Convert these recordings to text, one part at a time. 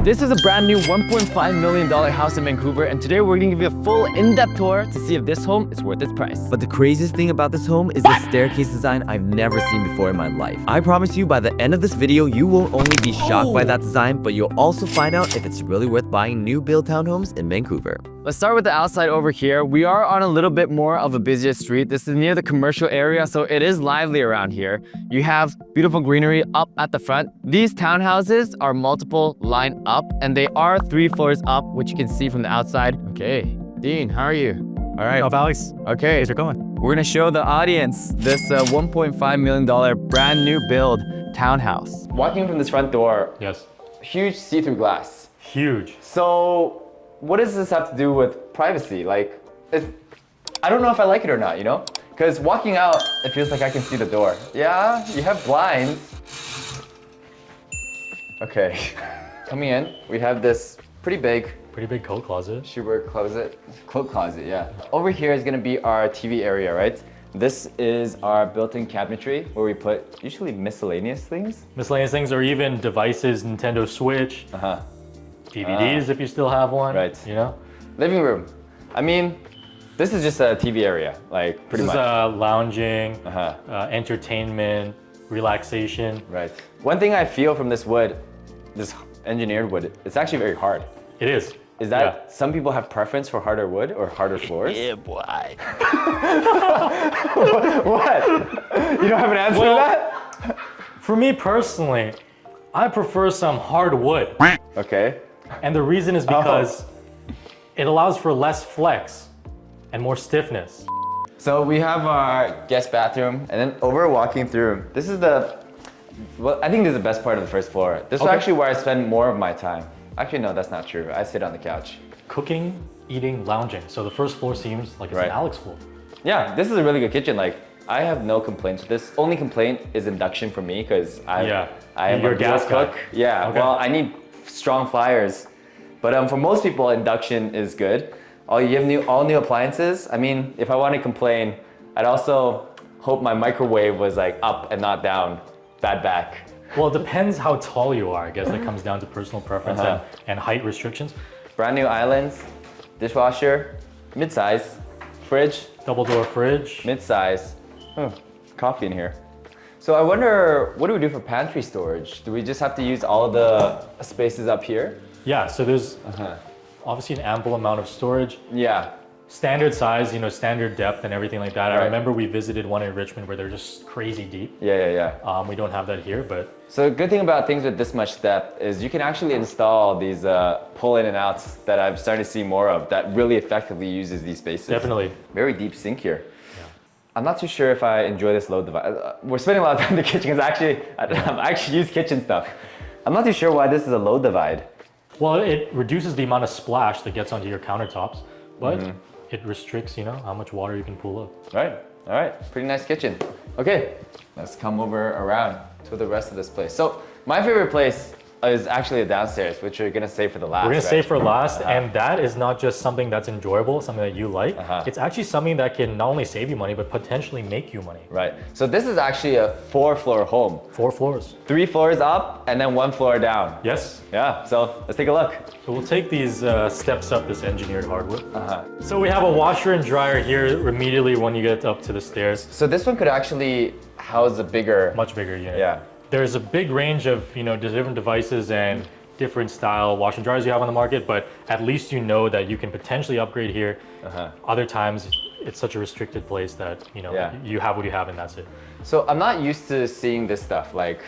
This is a brand new $1.5 million house in Vancouver, and today we're gonna give you a full in-depth tour to see if this home is worth its price. But the craziest thing about this home is the staircase design I've never seen before in my life. I promise you, by the end of this video, you won't only be shocked by that design, but you'll also find out if it's really worth buying new build townhomes in Vancouver. Let's start with the outside over here. We are on a little bit more of a busier street. This is near the commercial area, so it is lively around here. You have beautiful greenery up at the front. These townhouses are multiple line up, and they are 3 floors up, which you can see from the outside. Okay, Dean, how are you? All right, Alex. Okay, How's it going? we're gonna show the audience this $1.5 million brand new build townhouse. Walking from this front door, Yes. huge see-through glass. Huge. So what does this have to do with privacy? Like, I don't know if I like it or not, you know? Because walking out, it feels like I can see the door. Yeah, you have blinds. Okay, coming in, we have this pretty big coat closet. shoe closet, coat closet, yeah. Over here is gonna be our TV area, right? This is our built-in cabinetry where we put usually miscellaneous things. Miscellaneous things or even devices, Nintendo Switch, DVDs if you still have one. Right. You know? Living room. I mean, this is just a TV area, like pretty This much. is lounging, entertainment, relaxation. Right. One thing I feel from this wood, this engineered wood, it's actually very hard. It is. Is that some people have preference for harder wood or harder floors? Yeah, boy. What? You don't have an answer to that? For me personally, I prefer some hard wood. Okay. And the reason is because it allows for less flex and more stiffness. So we have our guest bathroom, and then over walking through, this is well, I think this is the best part of the first floor. This is actually where I spend more of my time. Actually, no, that's not true. I sit on the couch. Cooking, eating, lounging. So the first floor seems like it's an Alex floor. Yeah, this is a really good kitchen. Like, I have no complaints with this. Only complaint is induction for me, because I am You're a a gas cook. guy. Yeah, Okay. well, I need strong fires. But for most people, induction is good. You have all new appliances. I mean, if I want to complain, I'd also hope my microwave was like up and not down. Bad back. Well, it depends how tall you are. I guess that comes down to personal preference and height restrictions. Brand new islands, dishwasher, mid-size, fridge, Double door fridge. mid-size. Coffee in here. So I wonder, what do we do for pantry storage? Do we just have to use all the spaces up here? Yeah, so there's obviously an ample amount of storage. Yeah. Standard size, standard depth and everything like that. Right. I remember we visited one in Richmond where they're just crazy deep. Yeah. We don't have that here, but So the good thing about things with this much depth is you can actually install these pull in and outs that I'm starting to see more of that really effectively uses these spaces. definitely. Very deep sink here. I'm not too sure if I enjoy this load divide. We're spending a lot of time in the kitchen because I actually use kitchen stuff. I'm not too sure why this is a load divide. Well, it reduces the amount of splash that gets onto your countertops, but it restricts, how much water you can pull up. Right, all right, pretty nice kitchen. Okay, let's come over around to the rest of this place. So my favorite place is actually the downstairs, which we're gonna save for the last. We're gonna right? save for last, and that is not just something that's enjoyable, something that you like. It's actually something that can not only save you money, but potentially make you money. Right, so this is actually a 4-floor home. 4 floors. 3 floors up and then 1 floor down. Yes. Yeah, so let's take a look. So we'll take these steps up this engineered hardwood. So we have a washer and dryer here immediately when you get up to the stairs. So this one could actually house a bigger. Much bigger unit. Yeah. There's a big range of different devices and different style wash and dryers you have on the market, but at least you know that you can potentially upgrade here. Other times it's such a restricted place that you have what you have and that's it. So I'm not used to seeing this stuff. Like,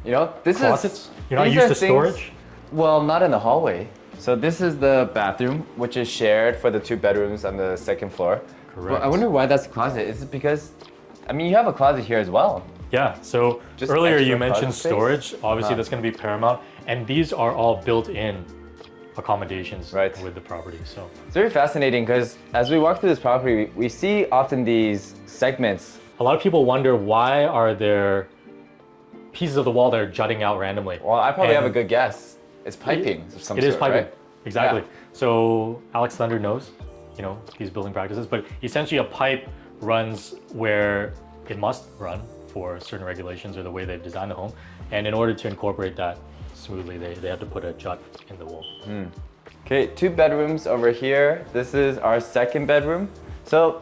this Closets? is. You're not these used are to things- storage? Well, not in the hallway. So this is the bathroom, which is shared for the 2 bedrooms on the 2nd floor. Correct. Well, I wonder why that's a closet. Is it because, you have a closet here as well? Yeah, so Just earlier extra you mentioned closet space? storage. Obviously that's going to be paramount, and these are all built-in accommodations Right. with the property. So It's very fascinating because as we walk through this property, we see often these segments. a lot of people wonder, why are there pieces of the wall that are jutting out randomly? Well, I probably And have a good guess. It's piping of some It sort, is piping, right? exactly. Yeah. So Alex Thunder knows, these building practices, but essentially a pipe runs where it must run for certain regulations or the way they've designed the home. And in order to incorporate that smoothly. They had to put a jut in the wall. Okay, 2 bedrooms over here. This is our second bedroom. So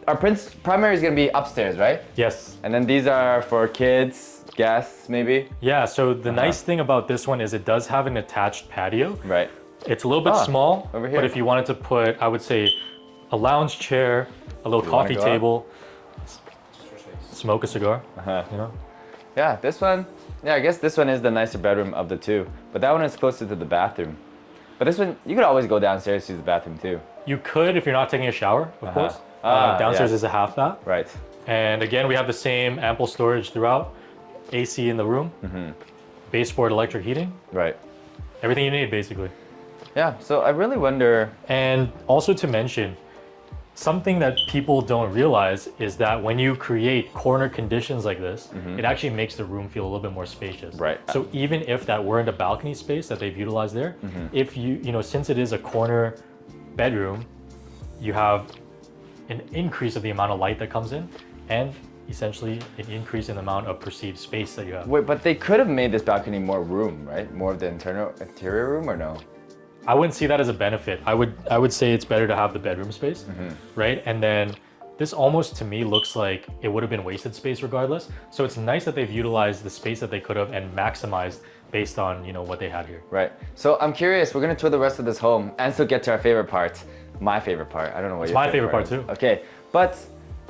our primary is gonna be upstairs, right? Yes. And then these are for kids, guests, maybe? Yeah, so the nice thing about this one is it does have an attached patio. Right. It's a little bit small, over here. but if you wanted to put, I would say, a lounge chair, a little wanna coffee go table, smoke a cigar, you know? Yeah, this one, I guess this one is the nicer bedroom of the 2. But that one is closer to the bathroom. But this one, you could always go downstairs to use the bathroom too. You could if you're not taking a shower, of course. Downstairs is a half bath. Right. And again, we have the same ample storage throughout. AC in the room, baseboard electric heating, Right. everything you need basically. Yeah, so I really wonder. And also to mention, something that people don't realize is that when you create corner conditions like this, it actually makes the room feel a little bit more spacious. Right. So even if that weren't a balcony space that they've utilized there, if you know, since it is a corner bedroom, you have an increase of the amount of light that comes in and essentially an increase in the amount of perceived space that you have. Wait, but they could have made this balcony more room, right? More of the interior room, or no? I wouldn't see that as a benefit. I would say it's better to have the bedroom space, right? And then this almost to me looks like it would have been wasted space regardless. So it's nice that they've utilized the space that they could have and maximized based on, you know, what they had here. Right. So I'm curious, we're gonna tour the rest of this home and still get to our favorite part. My favorite part. I don't know what It's your my favorite part is. too. Okay, but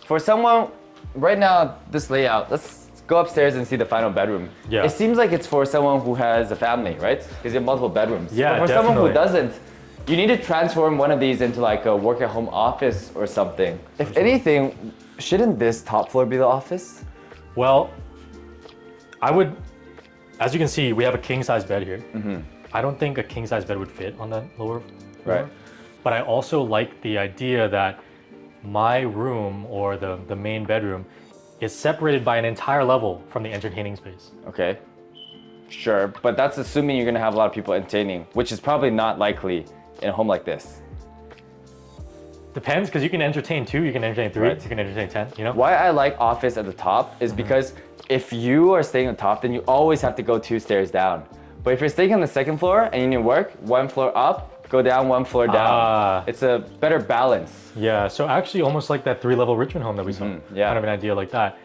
for someone, right now, this layout, let's go upstairs and see the final bedroom. Yeah. It seems like it's for someone who has a family, right? Because you have multiple bedrooms. Yeah, But for someone who definitely. doesn't, you need to transform one of these into like a work-at-home office or something. If anything, shouldn't this top floor be the office? Well, I would, as you can see, we have a king size bed here. I don't think a king size bed would fit on that lower floor. Right. But I also like the idea that my room or the main bedroom is separated by an entire level from the entertaining space. Okay, sure, but that's assuming you're gonna have a lot of people entertaining, which is probably not likely in a home like this. Depends, because you can entertain 2, you can entertain 3, Right. you can entertain 10, you know? Why I like office at the top is because if you are staying on top, then you always have to go 2 stairs down. But if you're staying on the second floor and you need to work 1 floor up, go down 1 floor down. It's a better balance. Yeah, so actually almost like that 3-level Richmond home that we saw. yeah. Kind of an idea like that.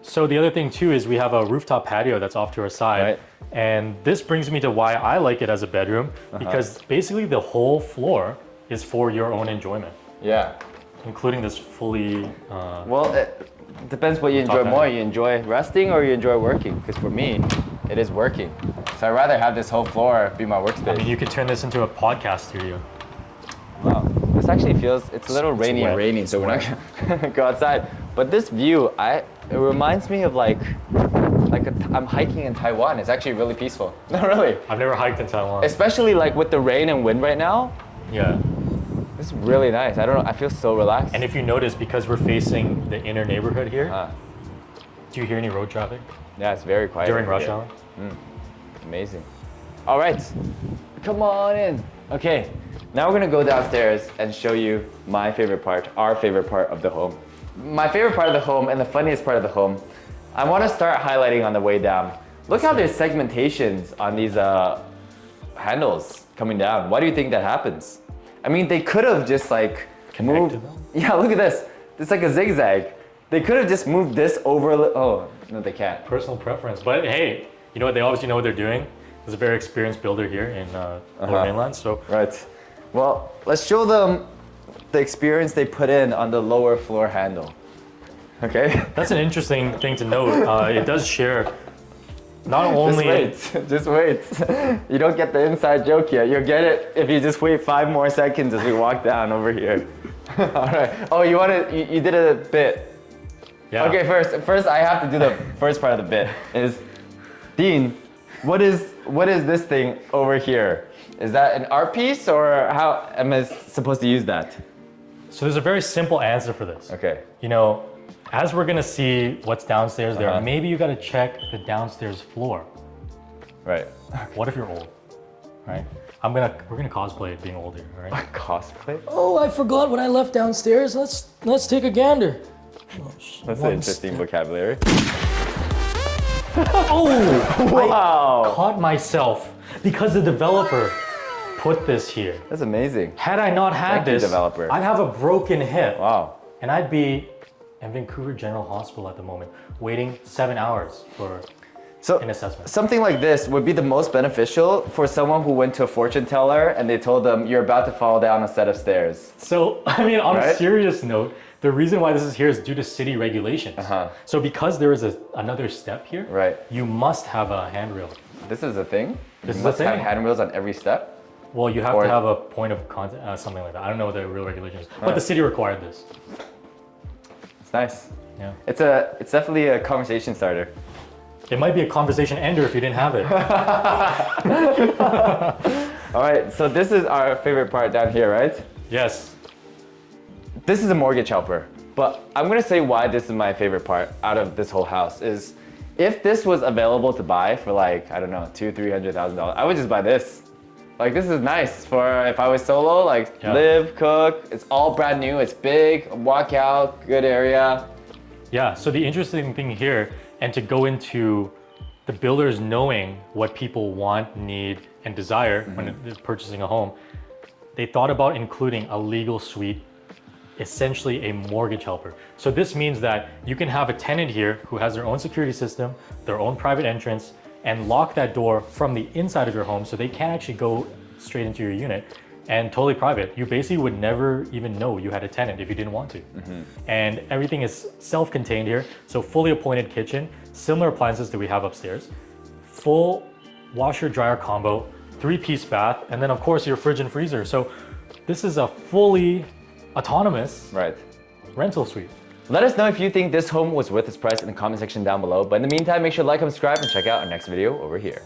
So the other thing too is we have a rooftop patio that's off to our side. Right. And this brings me to why I like it as a bedroom, because basically the whole floor is for your own enjoyment, Yeah. including this fully, Well, it depends what you enjoy Top more. end. You enjoy resting or you enjoy working? Because for me, it is working. So I'd rather have this whole floor be my workspace. I mean, you could turn this into a podcast studio. Wow. This actually feels, it's a little rainy and wet. rainy, so we're not gonna go outside. But this view, it reminds me of I'm hiking in Taiwan. It's actually really peaceful. No, really. I've never hiked in Taiwan. Especially like with the rain and wind right now. Yeah. It's really nice. I don't know, I feel so relaxed. And if you notice, because we're facing the inner neighborhood here, do you hear any road traffic Yeah, it's very quiet. during over rush here. hour? Amazing. All right, come on in. Okay, now we're gonna go downstairs and show you my favorite part, our favorite part of the home. My favorite part of the home and the funniest part of the home, I wanna start highlighting on the way down. Look how there's segmentations on these handles coming down. Why do you think that happens? I mean, they could have just like moved. Connected them? Yeah, look at this. It's like a zigzag. They could have just moved this over. Oh, no, they can't. Personal preference. But hey, you know what? They obviously know what they're doing. There's a very experienced builder here in Lower Mainland. So Right. Well, let's show them the experience they put in on the lower floor handle. Okay? that's an interesting thing to note. It does share not only. Just wait. You don't get the inside joke yet. You'll get it if you just wait 5 more seconds as we walk down over here. All right. Oh, you did a bit. Yeah. Okay, first I have to do the first part of the bit. Is Dean, what is this thing over here? Is that an art piece, or how am I supposed to use that? So there's a very simple answer for this. Okay. You know, as we're gonna see what's downstairs there, maybe you gotta check the downstairs floor. Right. What if you're old, right? We're gonna cosplay being old here, right? Cosplay? Oh, I forgot what I left downstairs. Let's take a gander. That's an interesting vocabulary. Oh! Wow. I caught myself because the developer put this here. That's amazing. Had I not had Thank you, this, developer. I'd have a broken hip. Wow. And I'd be in Vancouver General Hospital at the moment, waiting 7 hours for So an assessment. something like this would be the most beneficial for someone who went to a fortune teller and they told them you're about to fall down a set of stairs. So, I mean, on Right? a serious note, the reason why this is here is due to city regulations. So because there is another step here, Right. you must have a handrail. This is a thing. This you is a must have thing. handrails on every step. Well, you have Or- to have a point of contact, something like that. I don't know the real regulations, but the city required this. It's nice. Yeah. It's definitely a conversation starter. It might be a conversation ender if you didn't have it. All right, so this is our favorite part down here, right? Yes. This is a mortgage helper, but I'm gonna say why this is my favorite part out of this whole house is if this was available to buy for like, I don't know, $200,000-$300,000, I would just buy this. Like this is nice for if I was solo, like Yeah. live, cook, it's all brand new, it's big, walk out, good area. Yeah, so the interesting thing here, and to go into the builders knowing what people want, need, and desire when they're purchasing a home, they thought about including a legal suite, essentially a mortgage helper. So this means that you can have a tenant here who has their own security system, their own private entrance, and lock that door from the inside of your home so they can't actually go straight into your unit and totally private. You basically would never even know you had a tenant if you didn't want to. And everything is self-contained here. So fully appointed kitchen, similar appliances that we have upstairs, full washer dryer combo, 3-piece bath, and then of course your fridge and freezer. So this is a fully autonomous Right. rental suite. Let us know if you think this home was worth its price in the comment section down below. But in the meantime, make sure to like and subscribe and check out our next video over here.